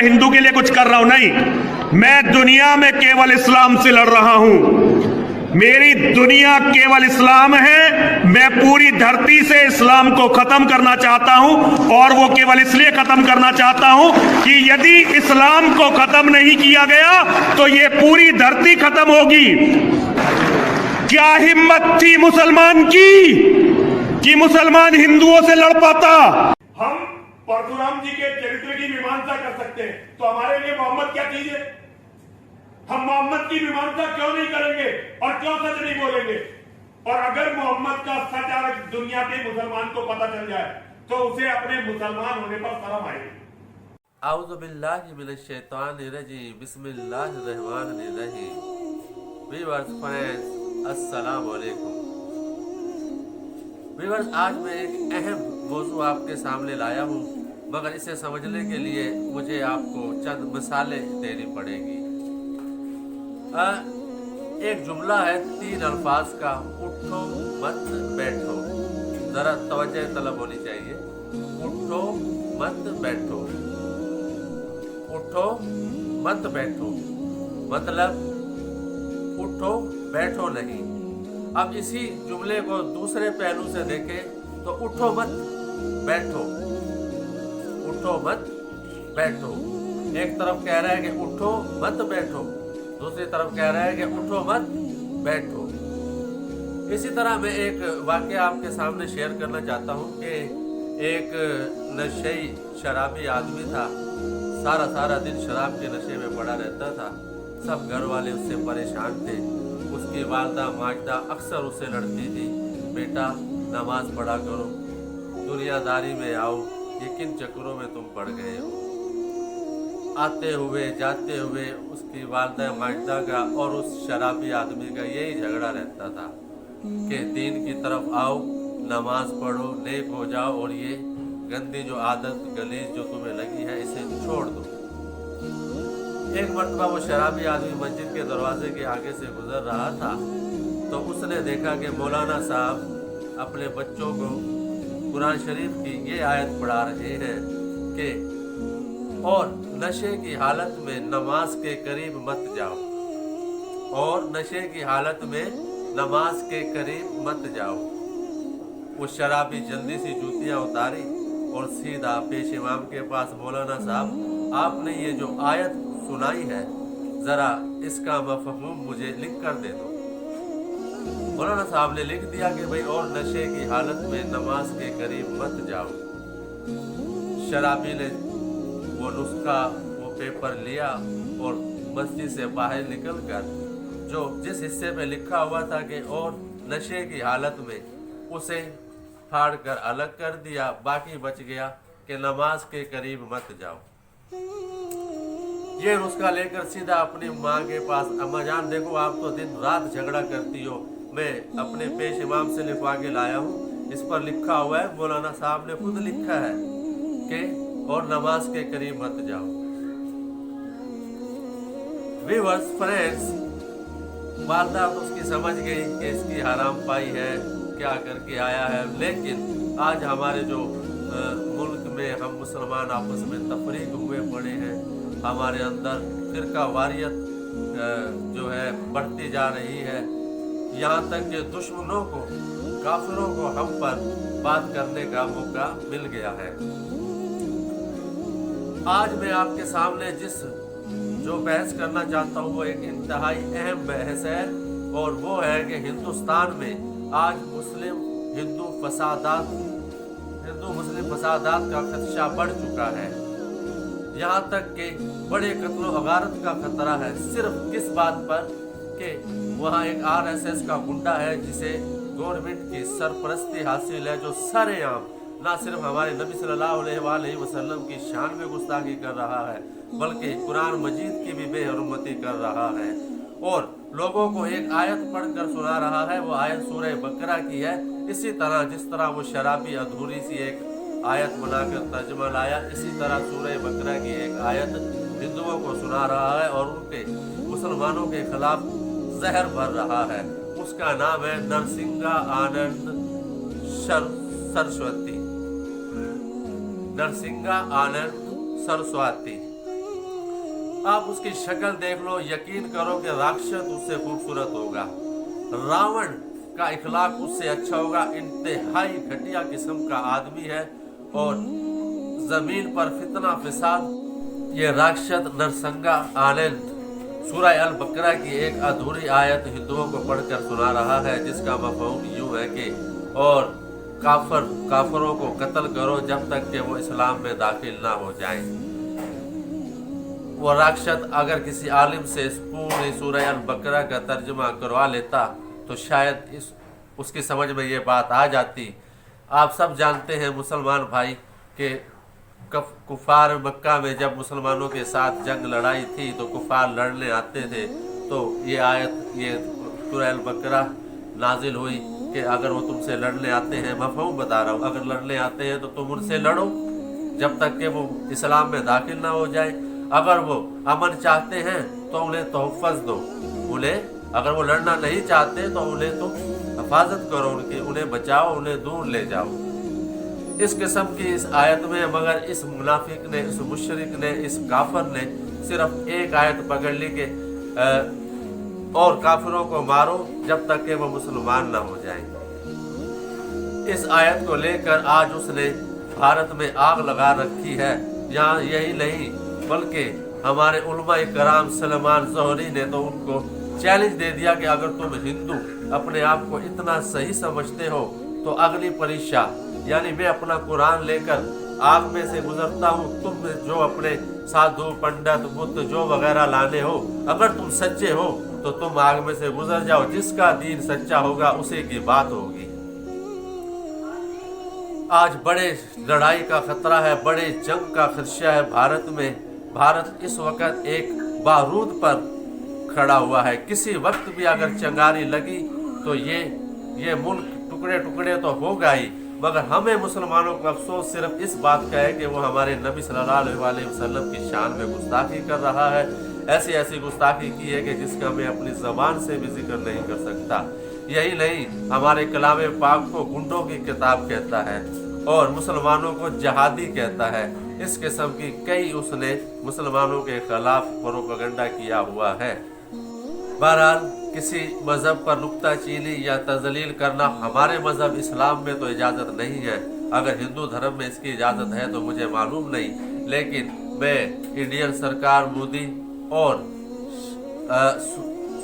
हिंदू के लिए कुछ कर रहा हूं, नहीं, मैं दुनिया में केवल इस्लाम से लड़ रहा हूं। मेरी दुनिया केवल इस्लाम है। मैं पूरी धरती से इस्लाम को खत्म करना चाहता हूं, और वो केवल इसलिए खत्म करना चाहता हूं कि यदि इस्लाम को खत्म नहीं किया गया तो ये पूरी धरती खत्म होगी। क्या हिम्मत थी मुसलमान की कि मुसलमान हिंदुओं से लड़ पाता? हम परशुराम जी के चरित्र की मीमांसा कर सकते हैं, तो हमारे लिए मोहम्मद क्या चीज है? हम मोहम्मद की मीमांसा क्यों नहीं करेंगे और क्यों सच नहीं बोलेंगे? और अगर मोहम्मद का सच आज दुनिया के मुसलमान को पता चल जाए तो उसे अपने मुसलमान होने पर शर्म आएगी। आऊज़ु बिल्लाहि मिनश शैतानिर रजीम, बिस्मिल्लाहिर रहमानिर रहीम। व्यूअर्स फ्रेंड्स, अस्सलाम वालेकुम। व्यूअर्स, आज मैं एक अहम मौजू आपके सामने लाया हूँ, मगर इसे समझने के लिए मुझे आपको चंद मिसालें देनी पड़ेगी। एक जुमला है 3 अल्फाज का, उठो मत बैठो। जरा तवज्जो तलब होनी चाहिए। उठो मत बैठो, उठो मत बैठो, मतलब उठो बैठो नहीं। अब इसी जुमले को दूसरे पहलू से देखें तो उठो मत बैठो, उठो मत बैठो। एक तरफ कह रहा है कि उठो मत बैठो, दूसरी तरफ कह रहा है कि उठो मत बैठो। इसी तरह मैं एक वाकया आपके सामने शेयर करना चाहता हूँ कि एक नशेई शराबी आदमी था। सारा दिन शराब के नशे में पड़ा रहता था। सब घर वाले उससे परेशान थे। उसकी वालदा माजदा अक्सर उससे लड़ती थी, बेटा नमाज पढ़ा करो, दुनियादारी में आओ, ये किन चक्करों में तुम पड़ गए हो। आते हुए जाते हुए उसकी वालदा माजदा का और उस शराबी आदमी का यही झगड़ा रहता था कि दीन की तरफ आओ, नमाज पढ़ो, नेक हो जाओ, और ये गंदी जो आदत गलीज जो तुम्हें लगी है इसे छोड़ दो। एक मरतबा वो शराबी आदमी मस्जिद के दरवाजे के आगे से गुजर रहा था तो उसने देखा कि मौलाना साहब अपने बच्चों को कुरान शरीफ की ये आयत पढ़ा रहे हैं कि और नशे की हालत में नमाज के करीब मत जाओ, और नशे की हालत में नमाज के करीब मत जाओ। वो शराबी जल्दी सी जूतियाँ उतारी और सीधा पेश इमाम के पास, मौलाना साहब आपने ये जो आयत सुनाई है ज़रा इसका मफ़हूम मुझे लिख कर दे दो। मौलाना साहब ने लिख दिया कि भाई और नशे की हालत में नमाज के करीब मत जाओ। शराबी ने वो नुस्खा वो पेपर लिया और मस्जिद से बाहर निकलकर जो जिस हिस्से पे लिखा हुआ था कि और नशे की हालत में, उसे फाड़ कर अलग कर दिया। बाकी बच गया कि नमाज के करीब मत जाओ। ये नुस्खा लेकर सीधा अपनी माँ के पास, अम्मा जान देखो आप तो दिन रात झगड़ा करती हो, मैं अपने पेश इमाम से लिखवा के लाया हूँ, इस पर लिखा हुआ है, मौलाना साहब ने खुद लिखा है कि और नमाज के करीब मत जाओ। व्यूअर्स फ्रेंड्स, वालदा तो उसकी समझ गई कि इसकी हराम पाई है, क्या करके आया है। लेकिन आज हमारे जो मुल्क में हम मुसलमान आपस में तफरीक हुए पड़े हैं, हमारे अंदर फिरका वारियत जो है बढ़ती जा रही है, यहाँ तक कि दुश्मनों को, काफिरों को हम पर बात करने का मौका मिल गया है। आज मैं आपके सामने जो बहस करना चाहता हूँ वो एक इंतहाई अहम बहस है, और वो है कि हिंदुस्तान में आज हिंदू मुस्लिम फसादात का खदशा बढ़ चुका है। यहाँ तक कि बड़े कत्ल व गारत का खतरा है। सिर्फ किस बात पर कि वहाँ एक RSS का गुंडा है जिसे गवर्नमेंट की सरपरस्ती हासिल है, जो सरेआम ना सिर्फ हमारे नबी सल्लल्लाहु अलैहि वसल्लम की शान में गुस्ताखी कर रहा है, बल्कि कुरान मजीद की भी बेहरमती कर रहा है, और लोगों को एक आयत पढ़कर सुना रहा है। वो आयत सूरह बकरा की है। इसी तरह जिस तरह वो शराबी अधूरी सी एक आयत बनाकर तर्जुमा लाया, इसी तरह सूरह बकरा की एक आयत हिंदुओं को सुना रहा है और उनके मुसलमानों के खिलाफ जहर भर रहा है। उसका नाम है नरसिंगा आनंद सरस्वती, नरसिंगा आनंद सरस्वती। आप उसकी शक्ल देख लो, यकीन करो कि राक्षस उससे खूबसूरत होगा, रावण का इखलाक उससे अच्छा होगा। इंतहाई घटिया किस्म का आदमी है और जमीन पर फितना फिसाद। ये राक्षस नरसंगा आनंद सूरह अल बकरा की एक अधूरी आयत हिंदुओं को पढ़कर सुना रहा है, जिसका मफहूम यूं है कि और काफरों को कत्ल करो जब तक कि वो इस्लाम में दाखिल ना हो जाएं। वो राक्षस अगर किसी आलिम से इस पूरी सूरह अल बकरा का तर्जुमा करवा लेता तो शायद उसकी समझ में ये बात आ जाती। आप सब जानते हैं मुसलमान भाई कि कुफार मक्का में जब मुसलमानों के साथ जंग लड़ाई थी तो कुफार लड़ने आते थे, तो ये आयत ये सूरह अल बकरा नाजिल हुई कि अगर वो तुमसे लड़ने आते हैं, मफहूम बता रहा हूँ, अगर लड़ने आते हैं तो तुम उनसे लड़ो जब तक कि वो इस्लाम में दाखिल ना हो जाए। अगर वो अमन चाहते हैं तो उन्हें तोहफ़्फ़ दो, उन्हें अगर वो लड़ना नहीं चाहते तो उन्हें तुम हिफाजत करो, उन्हें बचाओ, उन्हें दूर ले जाओ। इस किस्म की इस आयत में मगर इस मुनाफिक ने, इस मुशरिक ने, इस काफर ने सिर्फ एक आयत पकड़ ली कि और काफिरों को मारो जब तक कि वो मुसलमान ना हो जाएं। इस आयत को लेकर आज उसने भारत में आग लगा रखी है। यहाँ यही नहीं बल्कि हमारे उलमा-ए कराम सलमान ज़ोहरी ने तो उनको चैलेंज दे दिया कि अगर तुम हिंदू अपने आप को इतना सही समझते हो तो अगली परीक्षा यानी मैं अपना कुरान लेकर आग में से गुजरता हूँ, तुम जो अपने साधु पंडित बुद्ध जो वगैरह लाने हो, अगर तुम सच्चे हो तो तुम आग में से गुजर जाओ, जिसका दीन सच्चा होगा उसी की बात होगी। आज बड़े लड़ाई का खतरा है, बड़े जंग का खदशा है भारत में। भारत इस वक्त एक बारूद पर खड़ा हुआ है। किसी वक्त भी अगर चिंगारी लगी तो ये मुल्क टुकड़े टुकड़े तो होगा ही, मगर हमें मुसलमानों को अफसोस सिर्फ इस बात का है कि वो हमारे नबी सल्लल्लाहु अलैहि वसल्लम की शान में गुस्ताखी कर रहा है। ऐसी गुस्ताखी की है कि जिसका मैं अपनी ज़बान से भी जिक्र नहीं कर सकता। यही नहीं, हमारे कलाम पाक को गुंडों की किताब कहता है और मुसलमानों को जहादी कहता है। इस किस्म की कई उसने मुसलमानों के खिलाफ प्रोपेगेंडा किया हुआ है। बहरहाल किसी मज़हब पर नुक्ताचीनी या तज़लील करना हमारे मज़हब इस्लाम में तो इजाज़त नहीं है। अगर हिंदू धर्म में इसकी इजाज़त है तो मुझे मालूम नहीं, लेकिन मैं इंडियन सरकार मोदी और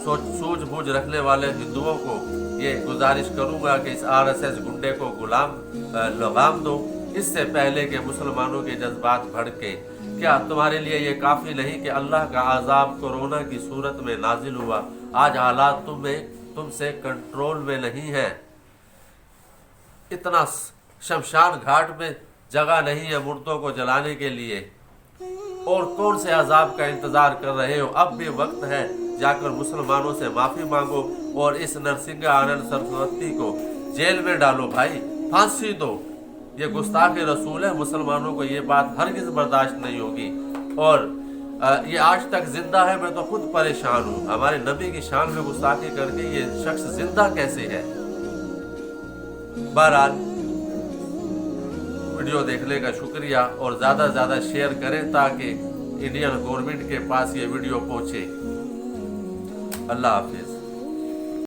सूझबूझ रखने वाले हिंदुओं को ये गुजारिश करूँगा कि इस RSS गुंडे को लगाम दो, इससे पहले कि मुसलमानों के जज्बात भड़के। क्या तुम्हारे लिए ये काफ़ी नहीं कि अल्लाह का अजाब कोरोना की सूरत में नाजिल हुआ? आज हालात तुमसे कंट्रोल में नहीं है। इतना शमशान घाट में जगह नहीं है मुर्दों को जलाने के लिए, और कौन से अजाब का इंतज़ार कर रहे हो? अब भी वक्त है, जाकर मुसलमानों से माफ़ी मांगो और इस नरसिंगा आनंद सरस्वती को जेल में डालो भाई, फांसी दो। ये गुस्ताख रसूल है, मुसलमानों को ये बात हरगिज़ बर्दाश्त नहीं होगी। और ये आज तक जिंदा है, मैं तो खुद परेशान हूँ। हमारे नबी की शान में गुस्ताखी करके ये शख्स जिंदा कैसे है? बहरहाल वीडियो देखने का शुक्रिया और ज़्यादा से ज़्यादा शेयर करें ताकि इंडियन गवर्नमेंट के पास ये वीडियो पहुँचे। अल्लाह हाफिज़।